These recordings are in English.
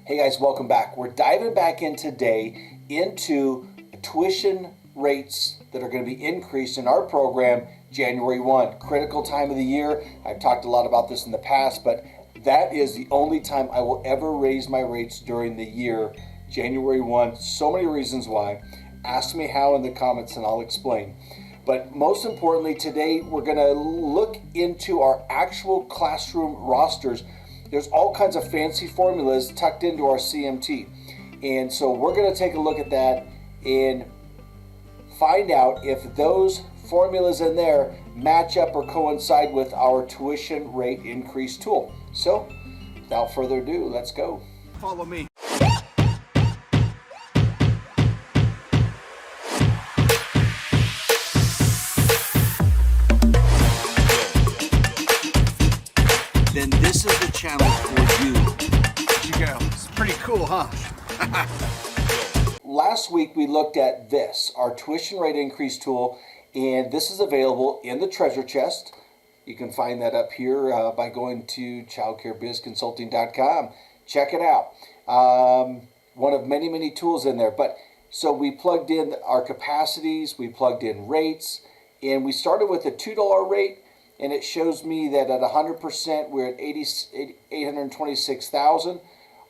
Hey guys, welcome back. We're diving back in today into tuition rates that are going to be increased in our program January 1. Critical time of the year. I've talked a lot about this in the past, but that is the only time I will ever raise my rates during the year, January 1. So many reasons why. Ask me how in the comments and I'll explain. But most importantly, today we're going to look into our actual classroom rosters. There's all kinds of fancy formulas tucked into our CMT. And so we're going to take a look at that and find out if those formulas in there match up or coincide with our tuition rate increase tool. So without further ado, let's go. Follow me. Then this is the channel for you. There you go. It's pretty cool, huh? Last week we looked at this, our tuition rate increase tool, and this is available in the treasure chest. You can find that up here by going to childcarebizconsulting.com. Check it out. One of many, many tools in there. But so we plugged in our capacities, we plugged in rates, and we started with a $2 rate. And it shows me that at 100%, we're at 826,000.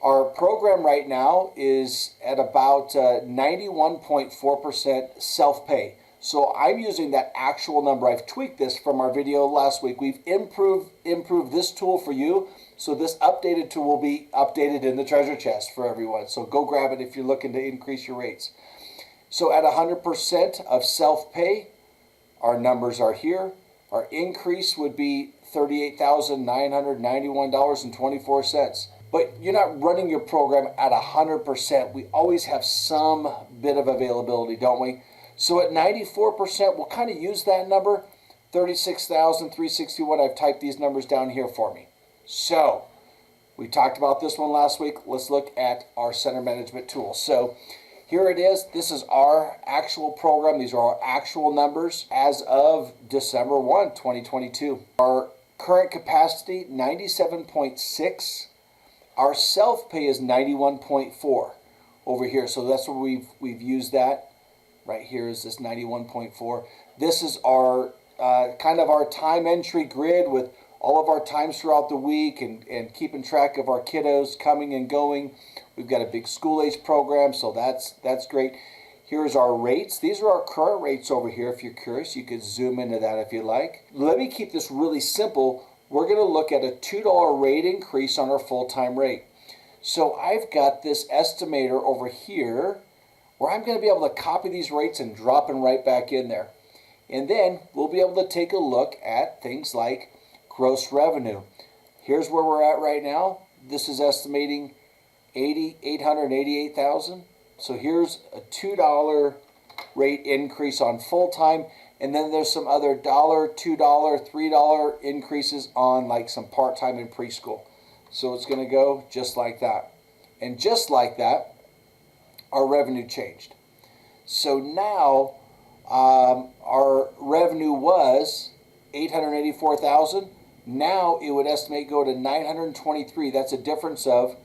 Our program right now is at about 91.4% self-pay. So I'm using that actual number. I've tweaked this from our video last week. We've improved this tool for you. So this updated tool will be updated in the treasure chest for everyone. So go grab it if you're looking to increase your rates. So at 100% of self-pay, our numbers are here. Our increase would be $38,991.24. But you're not running your program at 100%. We always have some bit of availability, don't we? So at 94%, we'll kind of use that number, 36,361. I've typed these numbers down here for me. So we talked about this one last week. Let's look at our center management tool. So here it is. This is our actual program. These are our actual numbers as of December 1, 2022. Our current capacity, 97.6. Our self-pay is 91.4 over here. So that's where we've used that. Right here is this 91.4. This is our kind of our time entry grid with all of our times throughout the week and keeping track of our kiddos coming and going. We've got a big school-age program, so that's great. Here's our rates. These are our current rates over here. If you're curious, you could zoom into that if you like. Let me keep this really simple. We're going to look at a $2 rate increase on our full-time rate. So I've got this estimator over here where I'm going to be able to copy these rates and drop them right back in there. And then we'll be able to take a look at things like gross revenue. Here's where we're at right now. This is estimating $888,000. So here's a $2 rate increase on full-time, and then there's some other $1, $2, $3 increases on like some part-time and preschool. So it's going to go just like that. And just like that, our revenue changed. So now our revenue was $884,000. Now it would estimate go to $923. That's a difference of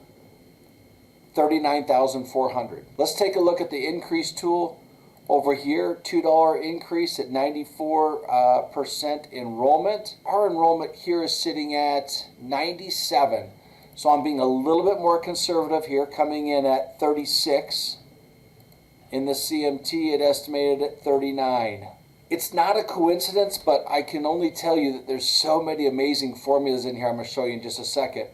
$39,400. Let's take a look at the increase tool over here. $2 increase at 94% enrollment. Our enrollment here is sitting at 97. So I'm being a little bit more conservative here, coming in at 36. In the CMT, it estimated at 39. It's not a coincidence, but I can only tell you that there's so many amazing formulas in here. I'm going to show you in just a second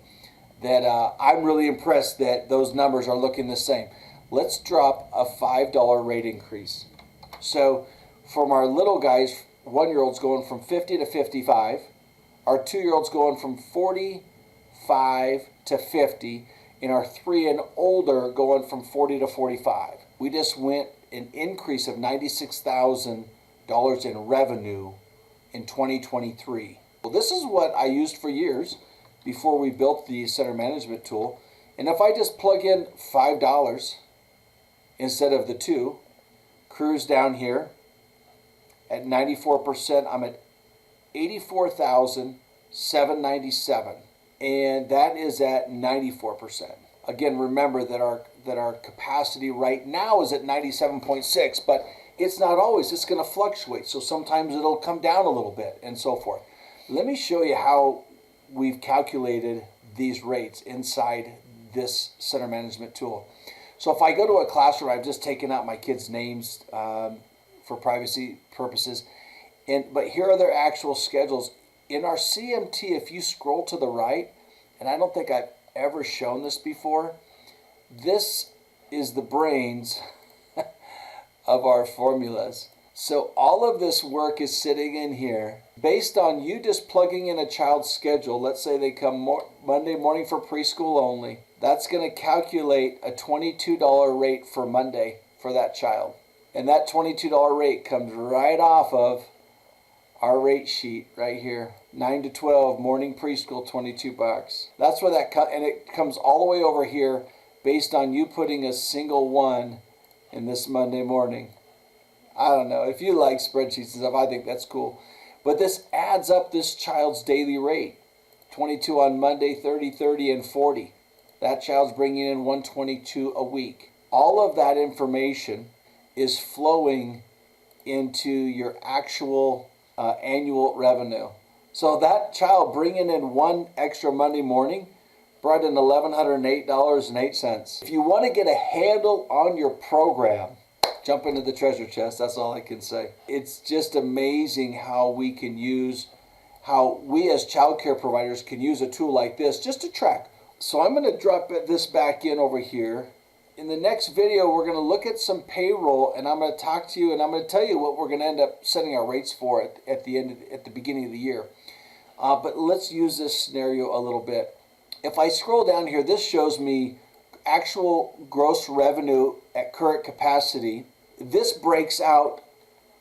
that I'm really impressed that those numbers are looking the same. Let's drop a $5 rate increase. So from our little guys, 1-year-olds going from 50 to 55, our 2-year-olds going from 45 to 50, and our 3 and older going from 40 to 45. We just went an increase of $96,000 in revenue in 2023. Well, this is what I used for years before we built the center management tool. And if I just plug in $5 instead of the 2, cruise down here at 94%, I'm at $84,797. And that is at 94%. Again, remember that our capacity right now is at 97.6, but it's not always. It's going to fluctuate. So sometimes it'll come down a little bit and so forth. Let me show you how we've calculated these rates inside this center management tool. So if I go to a classroom, I've just taken out my kids' names for privacy purposes, but here are their actual schedules. In our CMT, if you scroll to the right, and I don't think I've ever shown this before, this is the brains of our formulas. So all of this work is sitting in here based on you just plugging in a child's schedule. Let's say they come Monday morning for preschool only. That's going to calculate a $22 rate for Monday for that child. And that $22 rate comes right off of our rate sheet right here. 9 to 12, morning preschool, $22. That's where that and it comes all the way over here based on you putting a single one in this Monday morning. I don't know. If you like spreadsheets and stuff, I think that's cool. But this adds up this child's daily rate. 22 on Monday, 30, 30, and 40. That child's bringing in 122 a week. All of that information is flowing into your actual annual revenue. So that child bringing in one extra Monday morning brought in $1,108.08. If you want to get a handle on your program, jump into the treasure chest. That's all I can say. It's just amazing how we as child care providers can use a tool like this just to track. So I'm going to drop this back in over here. In the next video, we're going to look at some payroll, and I'm going to talk to you, and I'm going to tell you what we're going to end up setting our rates for at the beginning of the year. But let's use this scenario a little bit. If I scroll down here, this shows me actual gross revenue at current capacity. This breaks out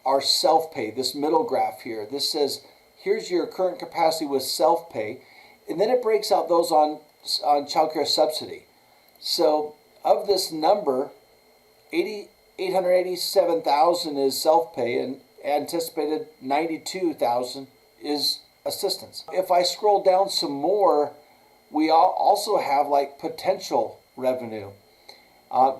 our self-pay, this middle graph here. This says, here's your current capacity with self-pay, and then it breaks out those on child care subsidy. So of this number, 887,000 is self-pay and anticipated 92,000 is assistance. If I scroll down some more, we also have like potential revenue.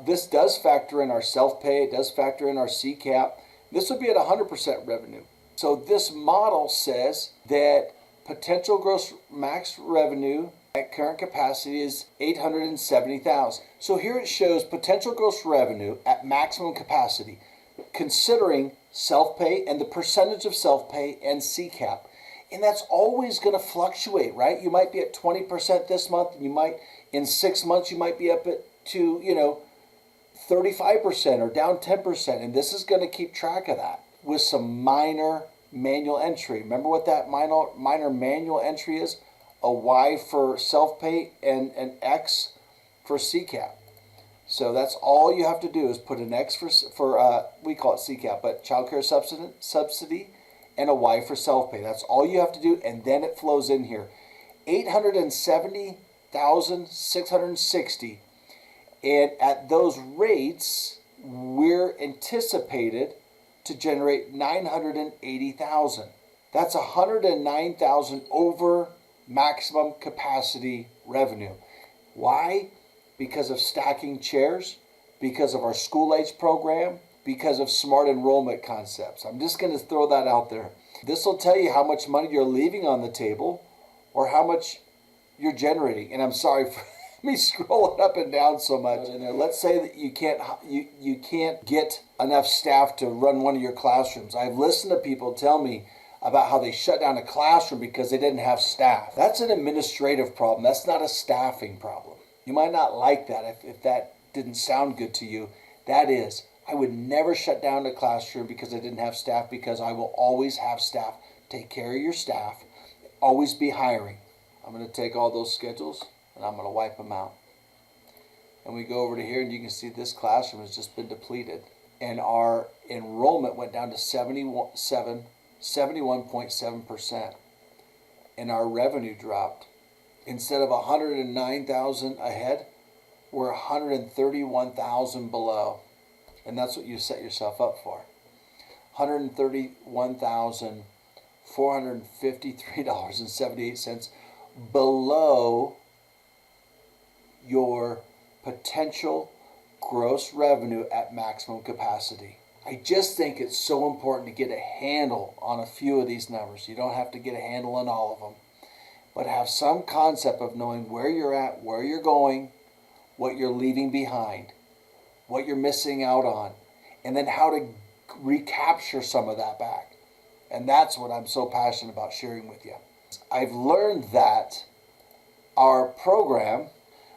This does factor in our self-pay. It does factor in our CCAP. This would be at 100% revenue. So this model says that potential gross max revenue at current capacity is 870,000. So here it shows potential gross revenue at maximum capacity, considering self-pay and the percentage of self-pay and CCAP. And that's always going to fluctuate, right? You might be at 20% this month, and in 6 months, you might be up to 35% or down 10%. And this is going to keep track of that with some minor manual entry. Remember what that minor manual entry is? A Y for self-pay and an X for CCAP. So that's all you have to do is put an X for we call it CCAP, but child care subsidy, and a Y for self-pay. That's all you have to do, and then it flows in here. 870,660, and at those rates, we're anticipated to generate 980,000. That's 109,000 over maximum capacity revenue. Why? Because of stacking chairs, because of our school age program, because of smart enrollment concepts. I'm just going to throw that out there. This will tell you how much money you're leaving on the table or how much you're generating. And I'm sorry for me scrolling up and down so much. Let's say that you can't get enough staff to run one of your classrooms. I've listened to people tell me about how they shut down a classroom because they didn't have staff. That's an administrative problem. That's not a staffing problem. You might not like that if that didn't sound good to you. That is. I would never shut down a classroom because I didn't have staff, because I will always have staff. Take care of your staff. Always be hiring. I'm going to take all those schedules and I'm going to wipe them out. And we go over to here and you can see this classroom has just been depleted. And our enrollment went down to 71.7%. And our revenue dropped. Instead of 109,000 ahead, we're 131,000 below. And that's what you set yourself up for. $131,453.78 below your potential gross revenue at maximum capacity. I just think it's so important to get a handle on a few of these numbers. You don't have to get a handle on all of them, but have some concept of knowing where you're at, where you're going, what you're leaving behind, what you're missing out on, and then how to recapture some of that back. And that's what I'm so passionate about sharing with you. I've learned that our program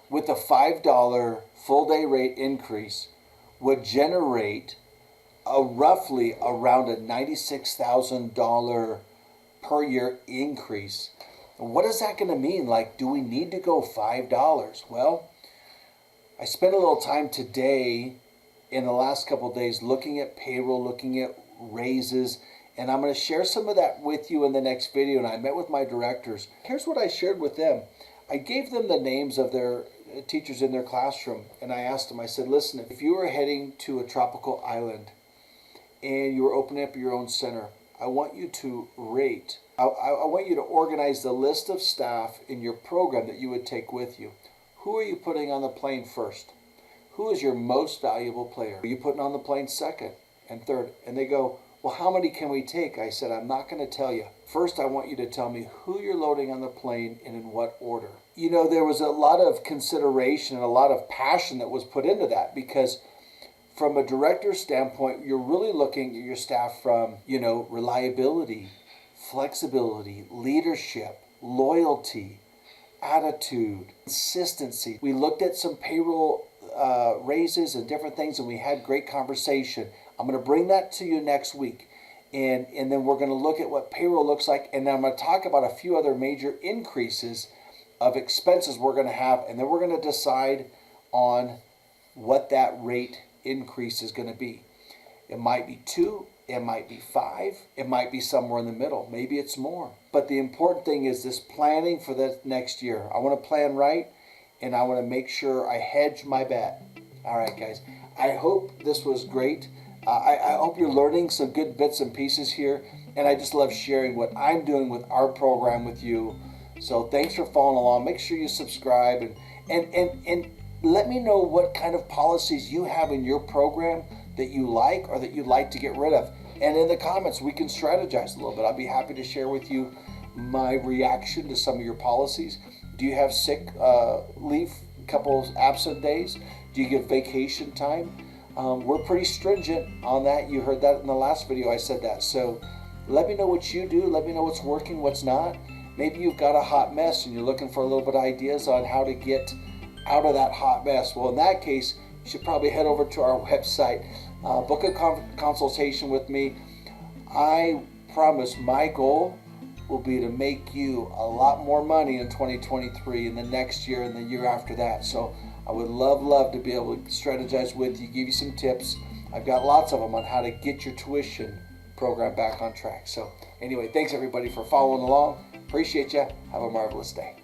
with the $5 full day rate increase would generate a roughly around a $96,000 per year increase. What is that going to mean? Like, do we need to go $5? Well, I spent a little time today in the last couple of days looking at payroll, looking at raises, and I'm going to share some of that with you in the next video. And I met with my directors. Here's what I shared with them. I gave them the names of their teachers in their classroom, and I asked them, I said, listen, if you were heading to a tropical island and you were opening up your own center, I want you to rate. I want you to organize the list of staff in your program that you would take with you. Who are you putting on the plane first? Who is your most valuable player? Are you putting on the plane second and third? And they go, well, how many can we take? I said, I'm not going to tell you. First, I want you to tell me who you're loading on the plane and in what order. You know, there was a lot of consideration and a lot of passion that was put into that, because from a director's standpoint, you're really looking at your staff from, reliability, flexibility, leadership, loyalty, attitude, consistency. We looked at some payroll raises and different things, and we had great conversation. I'm going to bring that to you next week. And then we're going to look at what payroll looks like. And then I'm going to talk about a few other major increases of expenses we're going to have. And then we're going to decide on what that rate increase is going to be. It might be 2, it might be 5, it might be somewhere in the middle. Maybe it's more. But the important thing is this planning for the next year. I want to plan right, and I want to make sure I hedge my bet. All right, guys. I hope this was great. I hope you're learning some good bits and pieces here, and I just love sharing what I'm doing with our program with you. So thanks for following along. Make sure you subscribe and let me know what kind of policies you have in your program that you like or that you'd like to get rid of. And in the comments, we can strategize a little bit. I'll be happy to share with you my reaction to some of your policies. Do you have sick leave, a couple absent days? Do you give vacation time? We're pretty stringent on that. You heard that in the last video. I said that. So let me know what you do. Let me know what's working, what's not. Maybe you've got a hot mess and you're looking for a little bit of ideas on how to get out of that hot mess. Well, in that case, you should probably head over to our website, book a consultation with me. I promise my goal will be to make you a lot more money in 2023 and the next year and the year after that. So I would love to be able to strategize with you, give you some tips. I've got lots of them on how to get your tuition program back on track. So anyway, thanks everybody for following along. Appreciate you. Have a marvelous day.